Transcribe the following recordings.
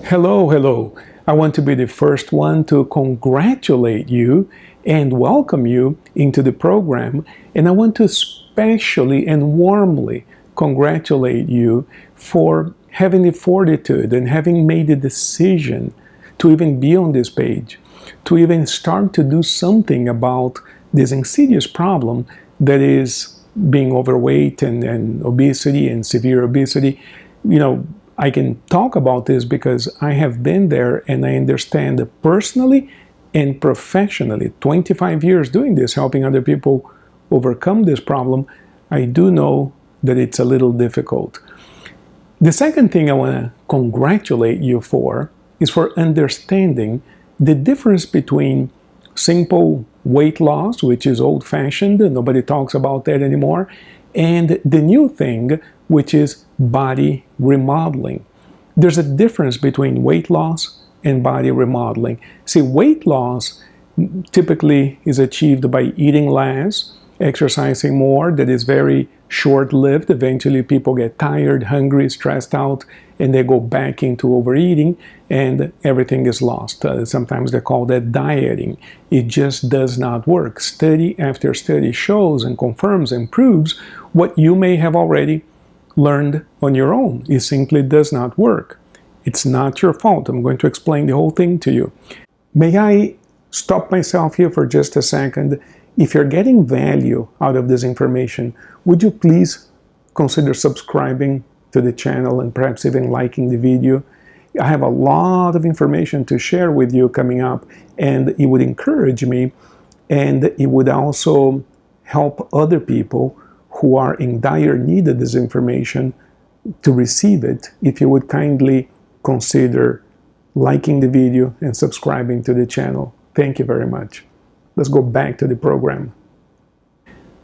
Hello, hello. I want to be the first one to congratulate you and welcome you into the program. And I want to especially and warmly congratulate you for having the fortitude and having made the decision to even be on this page, to even start to do something about this insidious problem that is being overweight and obesity and severe obesity. I can talk about this because I have been there and I understand personally and professionally. 25 years doing this, helping other people overcome this problem. I do know that it's a little difficult. The second thing I want to congratulate you for is for understanding the difference between simple weight loss, which is old-fashioned, nobody talks about that anymore, and the new thing, which is body remodeling. There's a difference between weight loss and body remodeling. See, weight loss typically is achieved by eating less, exercising more. That is very short-lived. Eventually people get tired, hungry, stressed out, and they go back into overeating and everything is lost. Sometimes they call that dieting. It just does not work. Study after study shows and confirms and proves what you may have already learned on your own. It simply does not work. It's not your fault. I'm going to explain the whole thing to you. May I stop myself here for just a second? If you're getting value out of this information, would you please consider subscribing to the channel and perhaps even liking the video? I have a lot of information to share with you coming up, and it would encourage me, and it would also help other people who are in dire need of this information to receive it. If you would kindly consider liking the video and subscribing to the channel. Thank you very much. Let's go back to the program.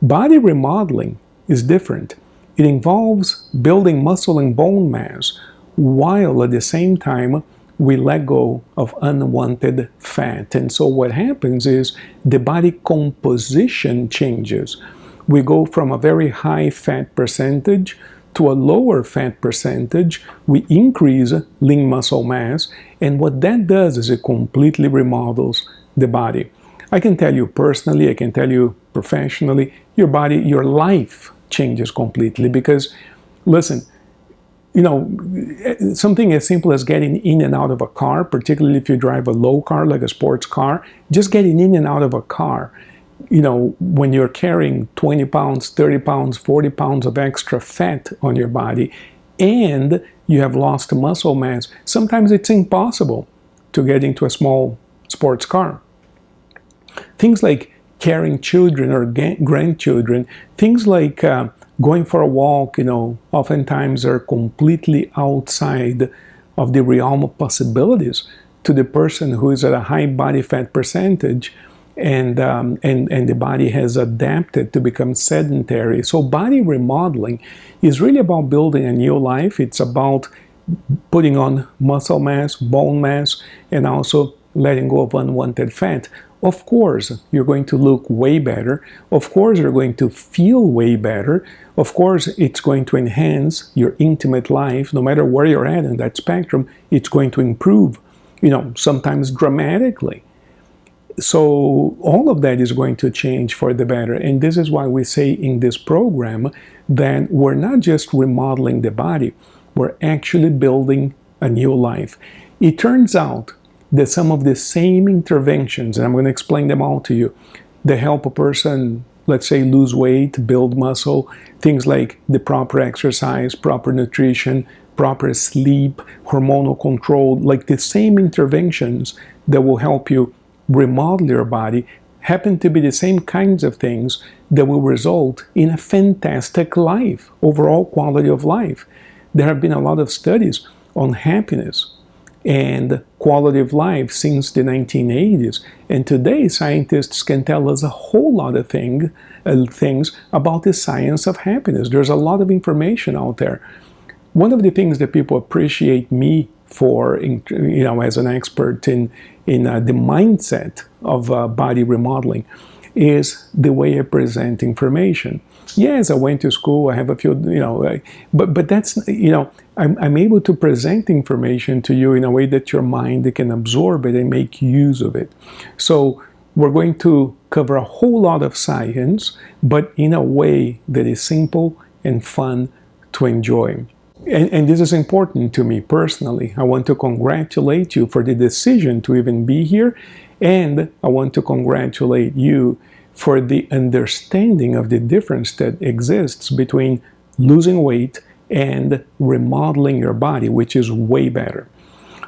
Body remodeling is different. It involves building muscle and bone mass while at the same time we let go of unwanted fat. And so what happens is the body composition changes. We go from a very high fat percentage to a lower fat percentage. We increase lean muscle mass, and what that does is it completely remodels the body. I can tell you personally, I can tell you professionally, your body, your life changes completely because, listen, something as simple as getting in and out of a car, particularly if you drive a low car like a sports car, just getting in and out of a car, when you're carrying 20 pounds, 30 pounds, 40 pounds of extra fat on your body and you have lost muscle mass, sometimes it's impossible to get into a small sports car. Things like carrying children or grandchildren, things like going for a walk, oftentimes are completely outside of the realm of possibilities to the person who is at a high body fat percentage and the body has adapted to become sedentary. So body remodeling is really about building a new life. It's about putting on muscle mass, bone mass, and also letting go of unwanted fat. Of course, you're going to look way better. Of course, you're going to feel way better. Of course, it's going to enhance your intimate life. No matter where you're at in that spectrum, it's going to improve, sometimes dramatically. So all of that is going to change for the better. And this is why we say in this program that we're not just remodeling the body, we're actually building a new life. It turns out that some of the same interventions, and I'm going to explain them all to you, that help a person, let's say, lose weight, build muscle, things like the proper exercise, proper nutrition, proper sleep, hormonal control, like the same interventions that will help you remodel your body happen to be the same kinds of things that will result in a fantastic life, overall quality of life. There have been a lot of studies on happiness and quality of life since the 1980s. And today, scientists can tell us a whole lot of things about the science of happiness. There's a lot of information out there. One of the things that people appreciate me for, as an expert in the mindset of body remodeling, is the way I present information. Yes, I went to school, I have a few, but that's, I'm able to present information to you in a way that your mind can absorb it and make use of it. So we're going to cover a whole lot of science, but in a way that is simple and fun to enjoy. And this is important to me personally. I want to congratulate you for the decision to even be here, and I want to congratulate you for the understanding of the difference that exists between losing weight and remodeling your body, which is way better.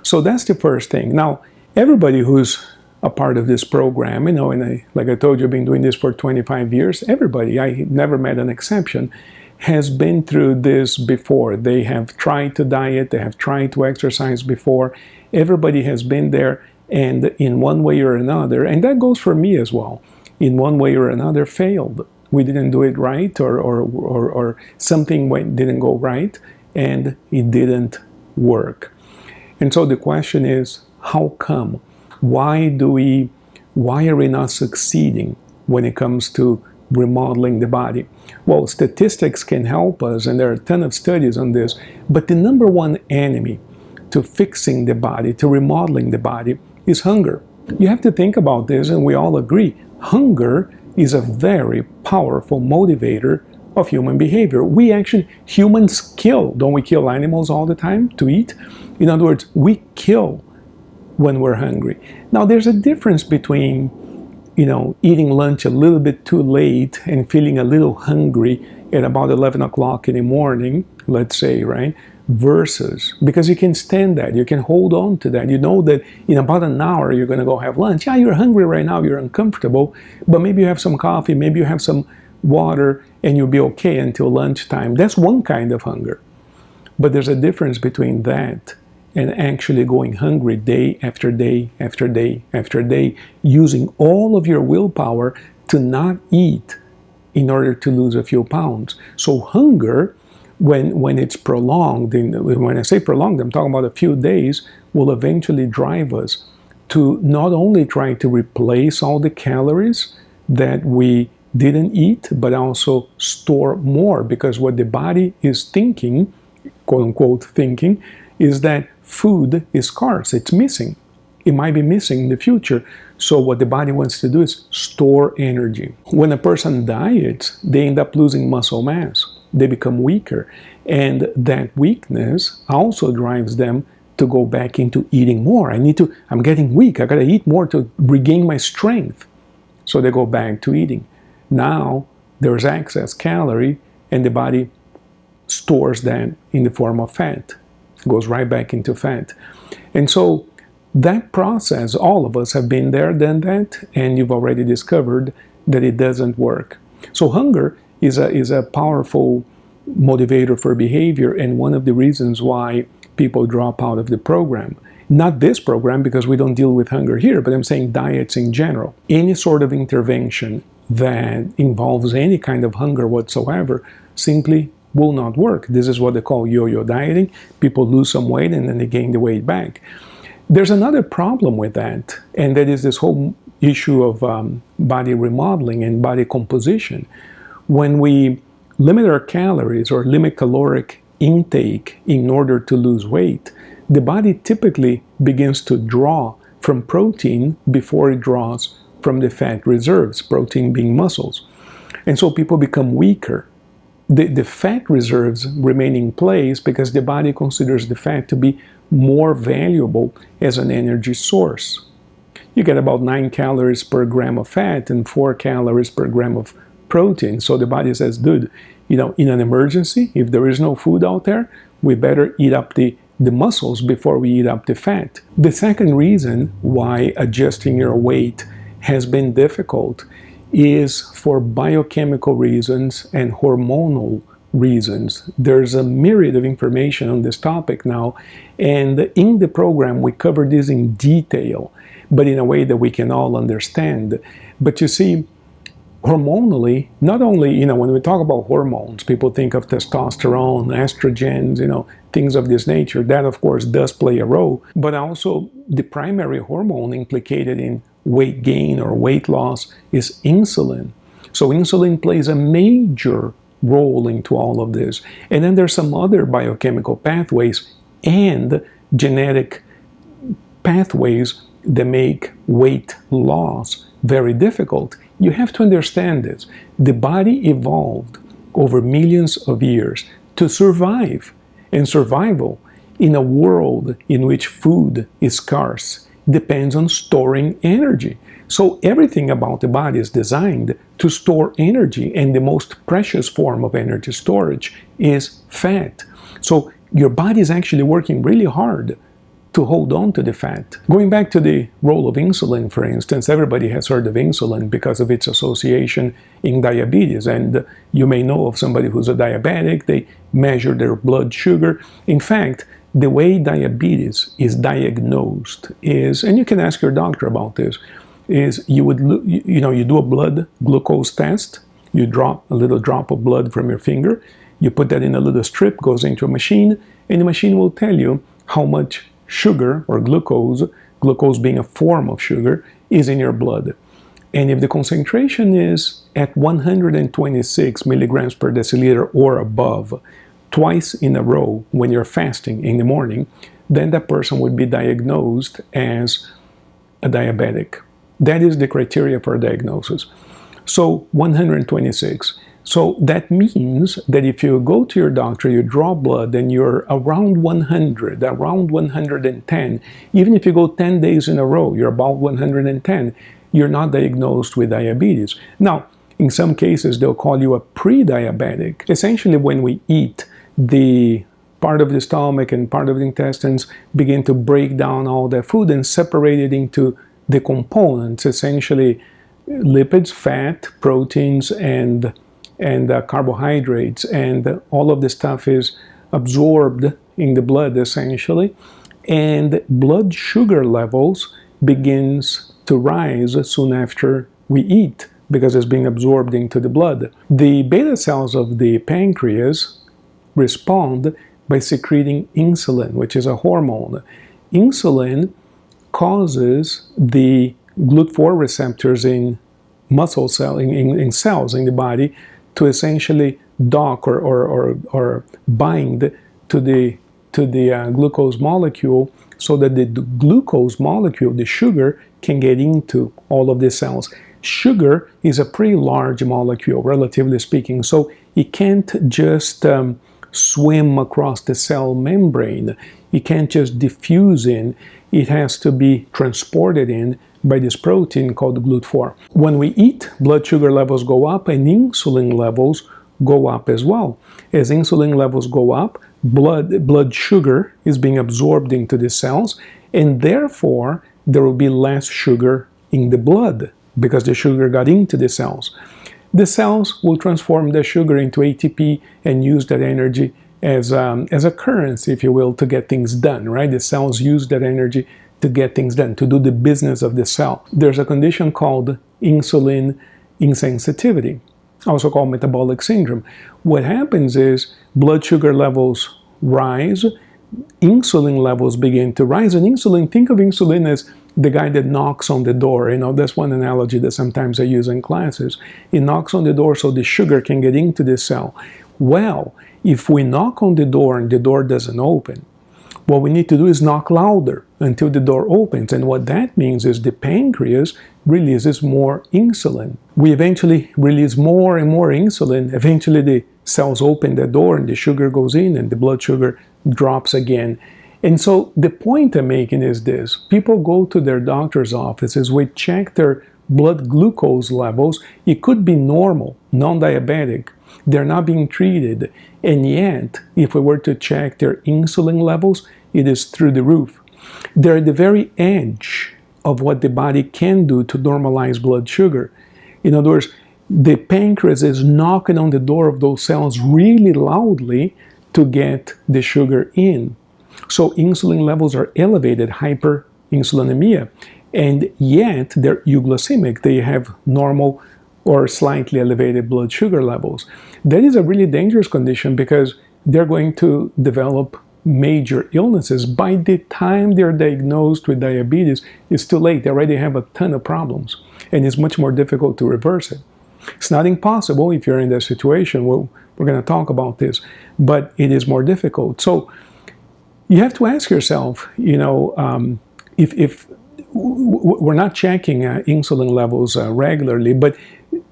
So that's the first thing. Now, everybody who's a part of this program, and like I told you, I've been doing this for 25 years. Everybody, I never met an exception, has been through this before. They have tried to diet, they have tried to exercise before. Everybody has been there, and in one way or another, and that goes for me as well, in one way or another failed. We didn't do it right, or something didn't go right, and it didn't work. And so the question is, how come? Why are we not succeeding when it comes to remodeling the body? Well, statistics can help us, and there are a ton of studies on this, but the number one enemy to fixing the body, to remodeling the body, is hunger. You have to think about this, and we all agree. Hunger is a very powerful motivator of human behavior. Humans kill. Don't we kill animals all the time to eat? In other words, we kill when we're hungry. Now, there's a difference between eating lunch a little bit too late and feeling a little hungry at about 11 o'clock in the morning, let's say, right? Versus, because you can stand that, you can hold on to that. You know that in about an hour you're going to go have lunch. Yeah, you're hungry right now, you're uncomfortable, but maybe you have some coffee, maybe you have some water, and you'll be okay until lunchtime. That's one kind of hunger. But there's a difference between that and actually going hungry day after day after day after day, using all of your willpower to not eat in order to lose a few pounds. So hunger, when it's prolonged, when I say prolonged, I'm talking about a few days, will eventually drive us to not only try to replace all the calories that we didn't eat, but also store more, because what the body is thinking, quote unquote thinking, is that food is scarce, it's missing. It might be missing in the future. So what the body wants to do is store energy. When a person diets, they end up losing muscle mass. They become weaker. And that weakness also drives them to go back into eating more. I'm getting weak, I gotta eat more to regain my strength. So they go back to eating. Now there's excess calorie, and the body stores that in the form of fat. Goes right back into fat. And so that process, all of us have been there, done that, and you've already discovered that it doesn't work. So hunger is a powerful motivator for behavior, and one of the reasons why people drop out of the program. Not this program, because we don't deal with hunger here, but I'm saying diets in general. Any sort of intervention that involves any kind of hunger whatsoever simply will not work. This is what they call yo-yo dieting. People lose some weight and then they gain the weight back. There's another problem with that, and that is this whole issue of body remodeling and body composition. When we limit our calories or limit caloric intake in order to lose weight, the body typically begins to draw from protein before it draws from the fat reserves, protein being muscles. And so people become weaker. The fat reserves remain in place because the body considers the fat to be more valuable as an energy source. You get about 9 calories per gram of fat and 4 calories per gram of protein. So the body says, dude, in an emergency, if there is no food out there, we better eat up the muscles before we eat up the fat. The second reason why adjusting your weight has been difficult is for biochemical reasons and hormonal reasons. There's a myriad of information on this topic now, and in the program we cover this in detail, but in a way that we can all understand. But you see, hormonally, not only, when we talk about hormones, people think of testosterone, estrogens, things of this nature. That, of course, does play a role, but also the primary hormone implicated in weight gain or weight loss is insulin. So insulin plays a major role into all of this. And then there's some other biochemical pathways and genetic pathways that make weight loss very difficult. You have to understand this. The body evolved over millions of years to survive, and survival in a world in which food is scarce depends on storing energy. So everything about the body is designed to store energy, and the most precious form of energy storage is fat. So your body is actually working really hard to hold on to the fat. Going back to the role of insulin, for instance, everybody has heard of insulin because of its association in diabetes. And you may know of somebody who's a diabetic. They measure their blood sugar. In fact, the way diabetes is diagnosed is, and you can ask your doctor about this, is you do a blood glucose test. You drop a little drop of blood from your finger. You put that in a little strip, goes into a machine, and the machine will tell you how much sugar or glucose being a form of sugar, is in your blood. And if the concentration is at 126 milligrams per deciliter or above, twice in a row when you're fasting in the morning, then that person would be diagnosed as a diabetic. That is the criteria for a diagnosis. So 126. So that means that if you go to your doctor, you draw blood, and you're around 100, around 110, even if you go 10 days in a row, you're about 110, you're not diagnosed with diabetes. Now, in some cases, they'll call you a pre-diabetic. Essentially, when we eat, the part of the stomach and part of the intestines begin to break down all that food and separate it into the components, essentially lipids, fat, proteins, and carbohydrates, and all of this stuff is absorbed in the blood essentially, and blood sugar levels begins to rise soon after we eat because it's being absorbed into the blood. The beta cells of the pancreas respond by secreting insulin, which is a hormone. Insulin causes the GLUT4 receptors in muscle cell in cells in the body to essentially dock or bind to the glucose molecule, so that the glucose molecule, the sugar, can get into all of the cells. Sugar is a pretty large molecule, relatively speaking, so it can't just swim across the cell membrane. It can't just diffuse in. It has to be transported in by this protein called GLUT4. When we eat, blood sugar levels go up and insulin levels go up as well. As insulin levels go up, blood sugar is being absorbed into the cells, and therefore there will be less sugar in the blood because the sugar got into the cells. The cells will transform the sugar into ATP and use that energy as a currency, if you will, to get things done, right? The cells use that energy to get things done, to do the business of the cell. There's a condition called insulin insensitivity, also called metabolic syndrome. What happens is blood sugar levels rise, insulin levels begin to rise, and insulin, think of insulin as the guy that knocks on the door. You know, that's one analogy that sometimes I use in classes. He knocks on the door so the sugar can get into the cell. Well, if we knock on the door and the door doesn't open, what we need to do is knock louder until the door opens. And what that means is the pancreas releases more insulin. We eventually release more and more insulin. Eventually the cells open the door and the sugar goes in and the blood sugar drops again. And so the point I'm making is this. People go to their doctor's offices, we check their blood glucose levels. It could be normal, non-diabetic. They're not being treated. And yet, if we were to check their insulin levels, it is through the roof. They're at the very edge of what the body can do to normalize blood sugar. In other words, the pancreas is knocking on the door of those cells really loudly to get the sugar in. So insulin levels are elevated, hyperinsulinemia, and yet they're euglycemic. They have normal or slightly elevated blood sugar levels. That is a really dangerous condition because they're going to develop major illnesses. By the time they're diagnosed with diabetes, it's too late. They already have a ton of problems, and it's much more difficult to reverse it. It's not impossible if you're in that situation. We're going to talk about this, but it is more difficult. So you have to ask yourself, if we're not checking insulin levels regularly, but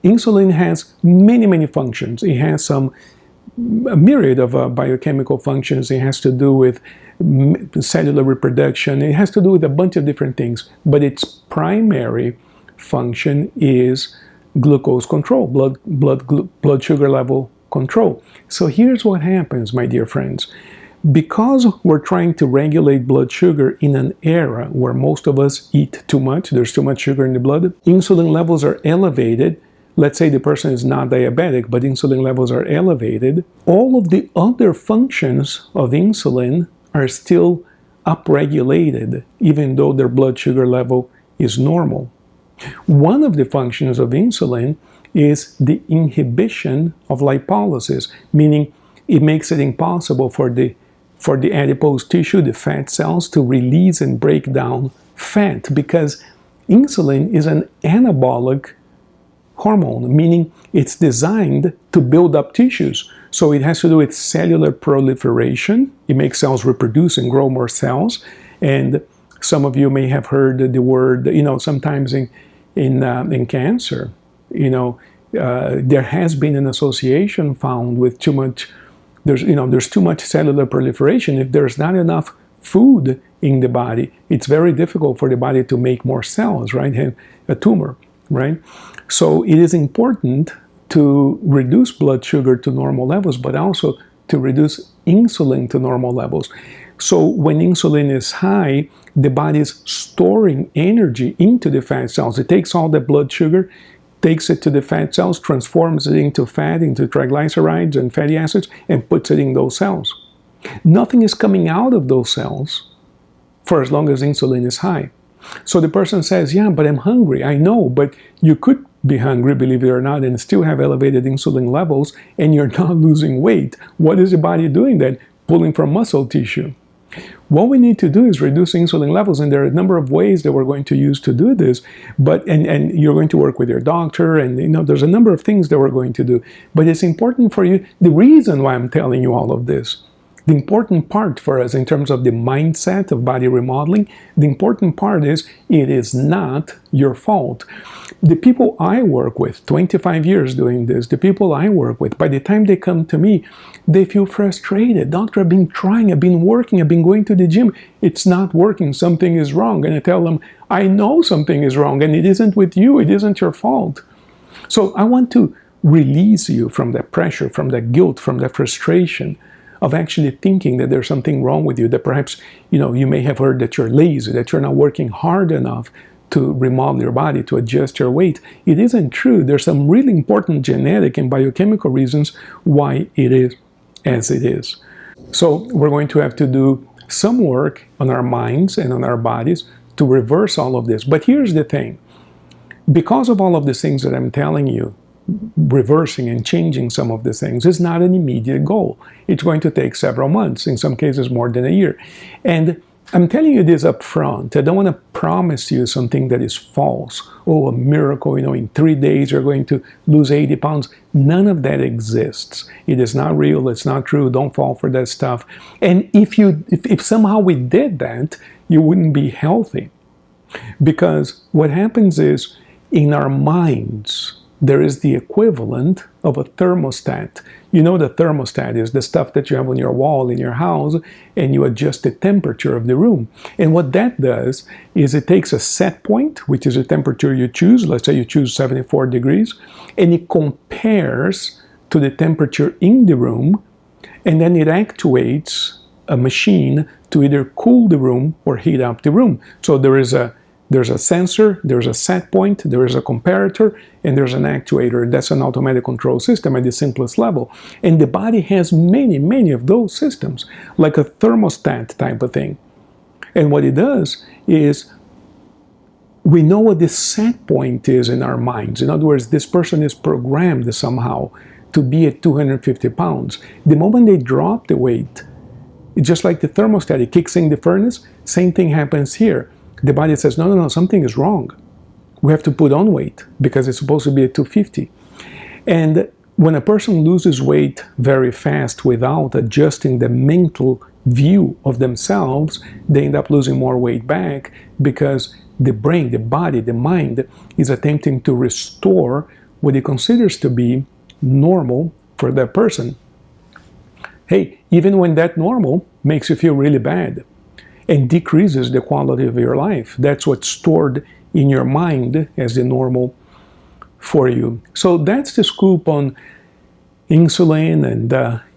insulin has many, many functions. It has a myriad of biochemical functions. It has to do with cellular reproduction. It has to do with a bunch of different things, but its primary function is glucose control, blood sugar level control. So here's what happens, my dear friends. Because we're trying to regulate blood sugar in an era where most of us eat too much, there's too much sugar in the blood, insulin levels are elevated. Let's say the person is not diabetic, but insulin levels are elevated. All of the other functions of insulin are still upregulated, even though their blood sugar level is normal. One of the functions of insulin is the inhibition of lipolysis, meaning it makes it impossible for the adipose tissue, the fat cells, to release and break down fat, because insulin is an anabolic hormone, meaning it's designed to build up tissues. So it has to do with cellular proliferation. It makes cells reproduce and grow more cells. And some of you may have heard the word, sometimes in cancer, there has been an association found with too much. There's too much cellular proliferation. If there's not enough food in the body, it's very difficult for the body to make more cells, right? And a tumor, right? So it is important to reduce blood sugar to normal levels, but also to reduce insulin to normal levels. So when insulin is high, the body is storing energy into the fat cells. It takes all the blood sugar, takes it to the fat cells, transforms it into fat, into triglycerides and fatty acids, and puts it in those cells. Nothing is coming out of those cells for as long as insulin is high. So the person says, yeah, but I'm hungry. I know, but you could be hungry, believe it or not, and still have elevated insulin levels, and you're not losing weight. What is the body doing then? Pulling from muscle tissue. What we need to do is reduce insulin levels, and there are a number of ways that we're going to use to do this. But and you're going to work with your doctor, and there's a number of things that we're going to do. But it's important for you. The reason why I'm telling you all of this, the important part for us in terms of the mindset of body remodeling, the important part is it is not your fault. The people I work with, 25 years doing this, the people I work with, by the time they come to me, they feel frustrated. Doctor, I've been trying, I've been working, I've been going to the gym. It's not working, something is wrong. And I tell them, I know something is wrong, and it isn't with you, it isn't your fault. So I want to release you from that pressure, from that guilt, from that frustration of actually thinking that there's something wrong with you, that perhaps, you may have heard that you're lazy, that you're not working hard enough to remodel your body, to adjust your weight. It isn't true. There's some really important genetic and biochemical reasons why it is as it is. So we're going to have to do some work on our minds and on our bodies to reverse all of this. But here's the thing. Because of all of the things that I'm telling you, reversing and changing some of the things is not an immediate goal. It's going to take several months, in some cases more than a year. And I'm telling you this up front. I don't want to promise you something that is false. Oh, a miracle, in 3 days you're going to lose 80 pounds. None of that exists. It is not real. It's not true. Don't fall for that stuff. And if somehow we did that, you wouldn't be healthy. Because what happens is, in our minds, there is the equivalent of a thermostat. The thermostat is the stuff that you have on your wall in your house, and you adjust the temperature of the room. And what that does is it takes a set point, which is a temperature you choose. Let's say you choose 74 degrees, and it compares to the temperature in the room, and then it actuates a machine to either cool the room or heat up the room. So there's a sensor, there's a set point, there is a comparator, and there's an actuator. That's an automatic control system at the simplest level. And the body has many, many of those systems, like a thermostat type of thing. And what it does is, we know what the set point is in our minds. In other words, this person is programmed somehow to be at 250 pounds. The moment they drop the weight, it's just like the thermostat, it kicks in the furnace, same thing happens here. The body says, no, something is wrong. We have to put on weight because it's supposed to be at 250. And when a person loses weight very fast without adjusting the mental view of themselves, they end up losing more weight back because the brain, the body, the mind is attempting to restore what it considers to be normal for that person. Hey, even when that normal makes you feel really bad and decreases the quality of your life, that's what's stored in your mind as the normal for you. So that's the scoop on insulin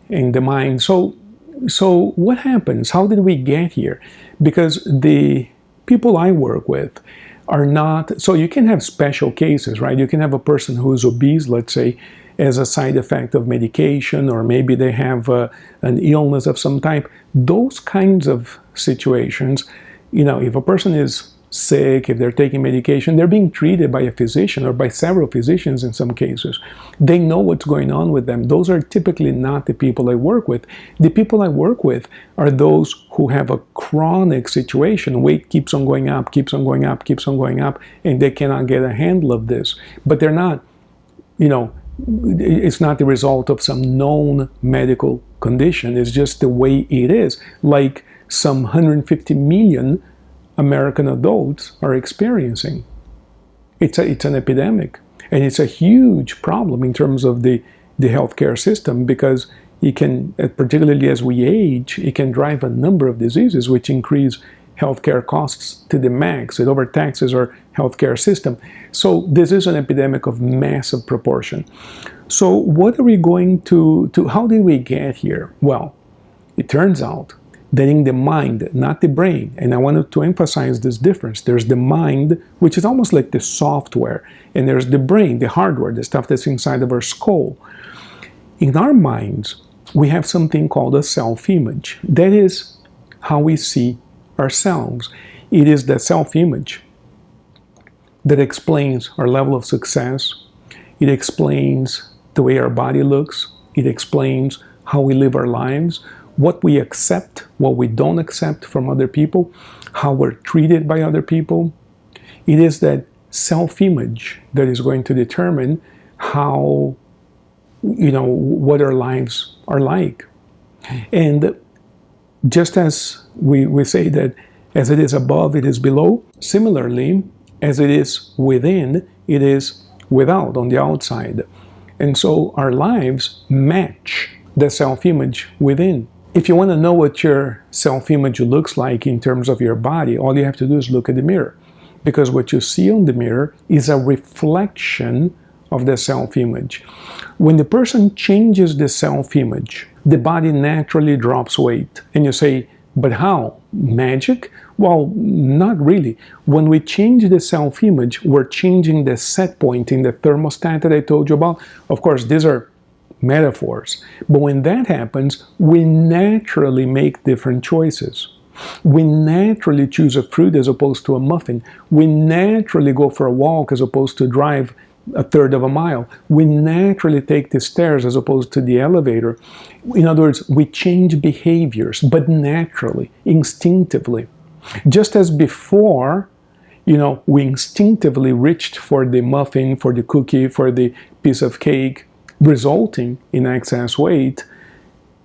and the mind. So what happens? How did we get here? Because the people I work with are not, so you can have special cases, right? You can have a person who is obese, let's say, as a side effect of medication, or maybe they have an illness of some type. Those kinds of situations, you know, if a person is sick, if they're taking medication, they're being treated by a physician or by several physicians in some cases. They know what's going on with them. Those are typically not the people I work with. The people I work with are those who have a chronic situation. Weight keeps on going up, keeps on going up, keeps on going up, and they cannot get a handle of this. But they're not, you know, it's not the result of some known medical condition. It's just the way it is. Like some 150 million American adults are experiencing. It's an epidemic, and it's a huge problem in terms of the healthcare system, because it can, particularly as we age, it can drive a number of diseases which increase healthcare costs to the max. It overtaxes our healthcare system. So this is an epidemic of massive proportion. So what are we going to how did we get here? Well, it turns out that in the mind, not the brain, and I wanted to emphasize this difference. There's the mind, which is almost like the software, and there's the brain, the hardware, the stuff that's inside of our skull. In our minds, we have something called a self-image. That is how we see ourselves. It is the self-image that explains our level of success. It explains the way our body looks. It explains how we live our lives, what we accept, what we don't accept from other people, how we're treated by other people. It is that self-image that is going to determine how, you know, what our lives are like. And just as we say that as it is above, it is below, similarly, as it is within, it is without, on the outside. And so our lives match the self-image within. If you want to know what your self-image looks like in terms of your body, all you have to do is look at the mirror. Because what you see on the mirror is a reflection of the self-image. When the person changes the self-image, the body naturally drops weight. And you say, but how? Magic? Well, not really. When we change the self-image, we're changing the set point in the thermostat that I told you about. Of course, these are metaphors. But when that happens, we naturally make different choices. We naturally choose a fruit as opposed to a muffin. We naturally go for a walk as opposed to drive a third of a mile. We naturally take the stairs as opposed to the elevator. In other words, we change behaviors, but naturally, instinctively. Just as before, you know, we instinctively reached for the muffin, for the cookie, for the piece of cake, resulting in excess weight.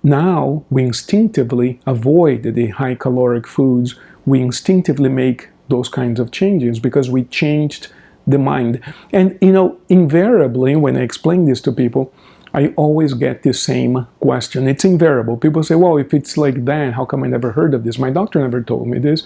Now we instinctively avoid the high caloric foods. We instinctively make those kinds of changes because we changed the mind. And you know, invariably when I explain this to people, I always get the same question. It's invariable. People say, well, if it's like that, how come I never heard of this? My doctor never told me this.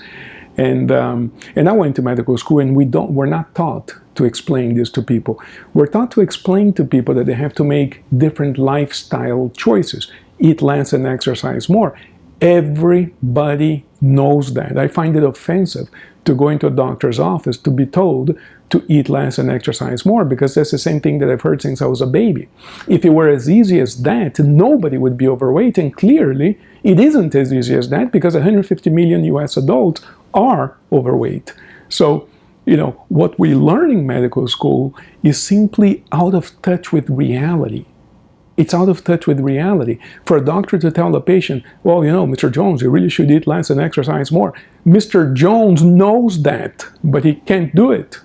And I went to medical school, and we're not taught to explain this to people. We're taught to explain to people that they have to make different lifestyle choices. Eat less and exercise more. Everybody knows that. I find it offensive to go into a doctor's office to be told to eat less and exercise more, because that's the same thing that I've heard since I was a baby. If it were as easy as that, nobody would be overweight, and clearly it isn't as easy as that, because 150 million US adults are overweight. So, you know, what we learn in medical school is simply out of touch with reality. It's out of touch with reality. For a doctor to tell a patient, well, you know, Mr. Jones, you really should eat less and exercise more. Mr. Jones knows that, but he can't do it.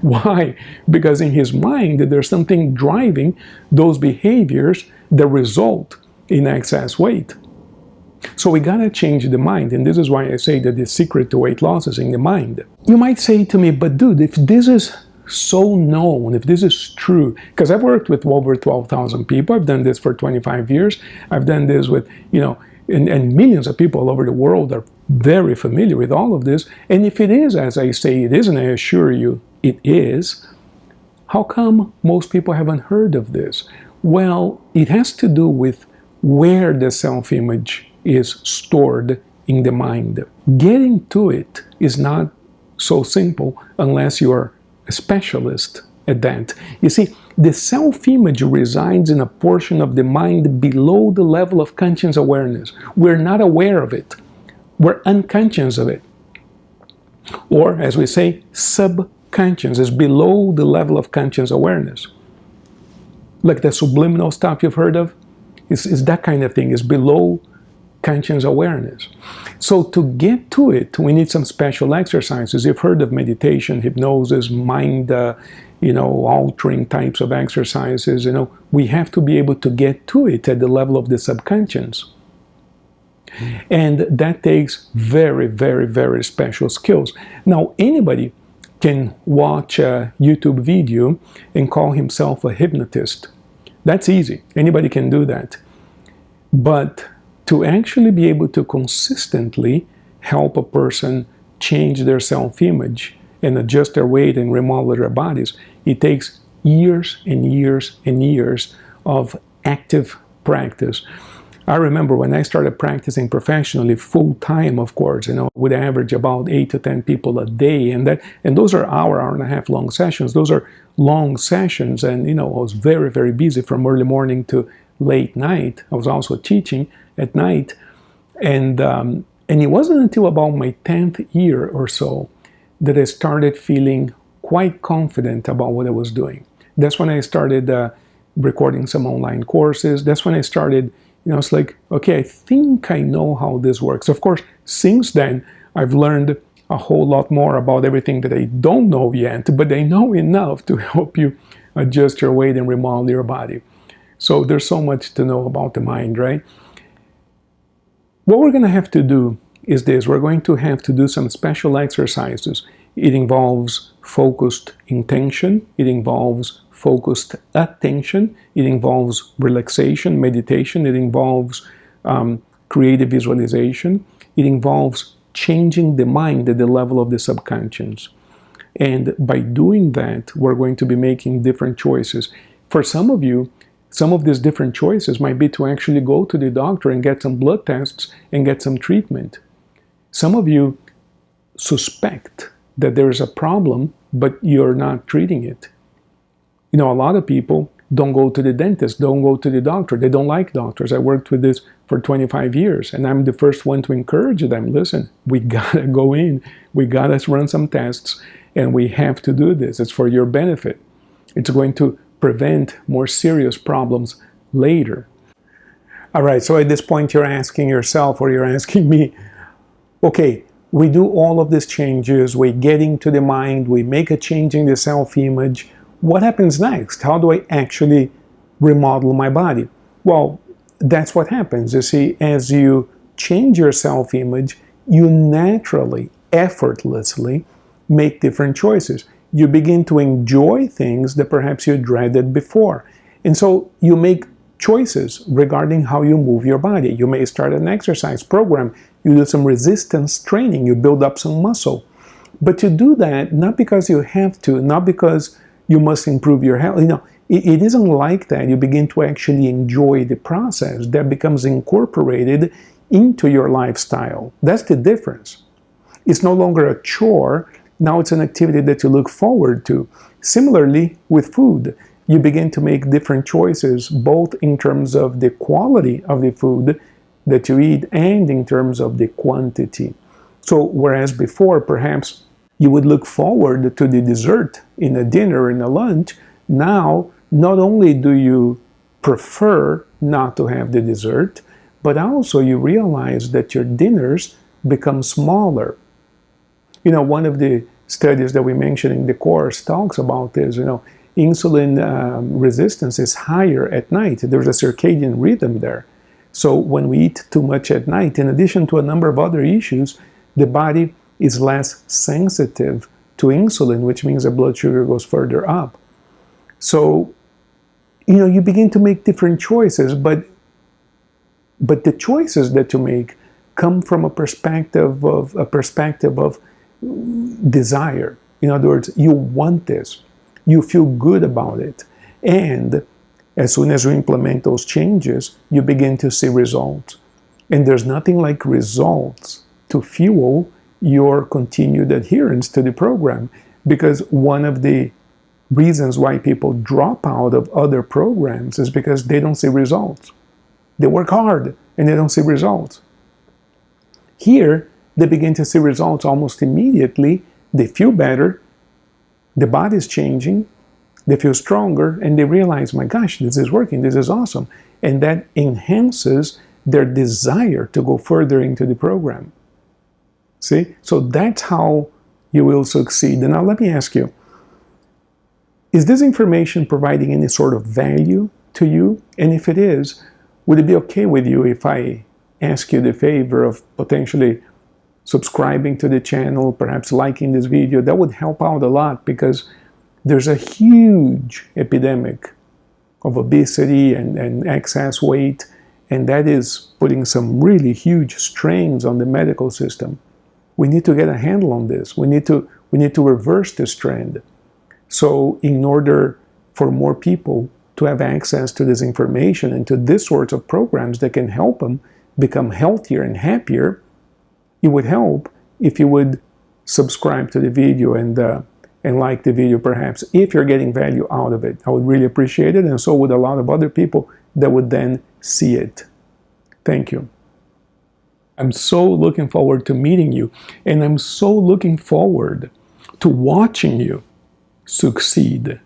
Why? Because in his mind, there's something driving those behaviors that result in excess weight. So we gotta change the mind, and this is why I say that the secret to weight loss is in the mind. You might say to me, but dude, if this is so known, if this is true, because I've worked with over 12,000 people, I've done this for 25 years, I've done this with, and millions of people all over the world are very familiar with all of this, and if it is, as I say it is, and I assure you it is, how come most people haven't heard of this? Well, it has to do with where the self-image is stored in the mind. Getting to it is not so simple unless you are a specialist at that. You see, the self-image resides in a portion of the mind below the level of conscious awareness. We're not aware of it. We're unconscious of it. Or, as we say, subconscious is below the level of conscious awareness. Like the subliminal stuff you've heard of, is that kind of thing, is below conscious awareness. So to get to it, we need some special exercises. You've heard of meditation, hypnosis, mind, altering types of exercises. We have to be able to get to it at the level of the subconscious. And that takes very, very, very special skills. Now, anybody can watch a YouTube video and call himself a hypnotist. That's easy. Anybody can do that. But to actually be able to consistently help a person change their self-image and adjust their weight and remodel their bodies, it takes years and years and years of active practice. I remember when I started practicing professionally, full-time, of course, would average about 8 to 10 people a day, and those are hour and a half long sessions. Those are long sessions, and I was very, very busy from early morning to late night. I was also teaching at night, and it wasn't until about my 10th year or so that I started feeling quite confident about what I was doing. That's when I started recording some online courses. That's when I started, it's like, okay, I think I know how this works. Of course, since then, I've learned a whole lot more about everything that I don't know yet, but I know enough to help you adjust your weight and remodel your body. So there's so much to know about the mind, right? What we're going to have to do is this. We're going to have to do some special exercises. It involves focused intention. It involves focused attention. It involves relaxation, meditation. It involves creative visualization. It involves changing the mind at the level of the subconscious. And by doing that, we're going to be making different choices. For some of you, some of these different choices might be to actually go to the doctor and get some blood tests and get some treatment. Some of you suspect that there is a problem, but you're not treating it. A lot of people don't go to the dentist, don't go to the doctor. They don't like doctors. I worked with this for 25 years, and I'm the first one to encourage them. Listen, we gotta go in. We gotta run some tests, and we have to do this. It's for your benefit. It's going to prevent more serious problems later. All right, so at this point you're asking yourself, or you're asking me, okay, we do all of these changes, we get into the mind, we make a change in the self-image. What happens next? How do I actually remodel my body? Well, that's what happens. You see, as you change your self-image, you naturally, effortlessly make different choices. You begin to enjoy things that perhaps you dreaded before. And so you make choices regarding how you move your body. You may start an exercise program. You do some resistance training. You build up some muscle. But you do that not because you have to, not because you must improve your health. It isn't like that. You begin to actually enjoy the process that becomes incorporated into your lifestyle. That's the difference. It's no longer a chore. Now it's an activity that you look forward to. Similarly, with food, you begin to make different choices, both in terms of the quality of the food that you eat and in terms of the quantity. So whereas before, perhaps you would look forward to the dessert in a dinner, in a lunch, now not only do you prefer not to have the dessert, but also you realize that your dinners become smaller. One of the studies that we mentioned in the course talks about this. Insulin resistance is higher at night. There's a circadian rhythm there. So when we eat too much at night, in addition to a number of other issues, the body is less sensitive to insulin, which means the blood sugar goes further up. So, you begin to make different choices, but the choices that you make come from a perspective of desire. In other words, you want this. You feel good about it. And as soon as you implement those changes, you begin to see results. And there's nothing like results to fuel your continued adherence to the program. Because one of the reasons why people drop out of other programs is because they don't see results. They work hard and they don't see results. Here, they begin to see results almost immediately. They feel better. The body's changing. They feel stronger, and they realize, my gosh, this is working. This is awesome. And that enhances their desire to go further into the program. See? So that's how you will succeed. And now let me ask you, is this information providing any sort of value to you? And if it is, would it be okay with you if I ask you the favor of potentially subscribing to the channel, perhaps liking this video? That would help out a lot, because there's a huge epidemic of obesity and excess weight, and that is putting some really huge strains on the medical system. We need to get a handle on this. We need to reverse this trend. So in order for more people to have access to this information and to this sorts of programs that can help them become healthier and happier, it would help if you would subscribe to the video and like the video, perhaps, if you're getting value out of it. I would really appreciate it, and so would a lot of other people that would then see it. Thank you. I'm so looking forward to meeting you, and I'm so looking forward to watching you succeed.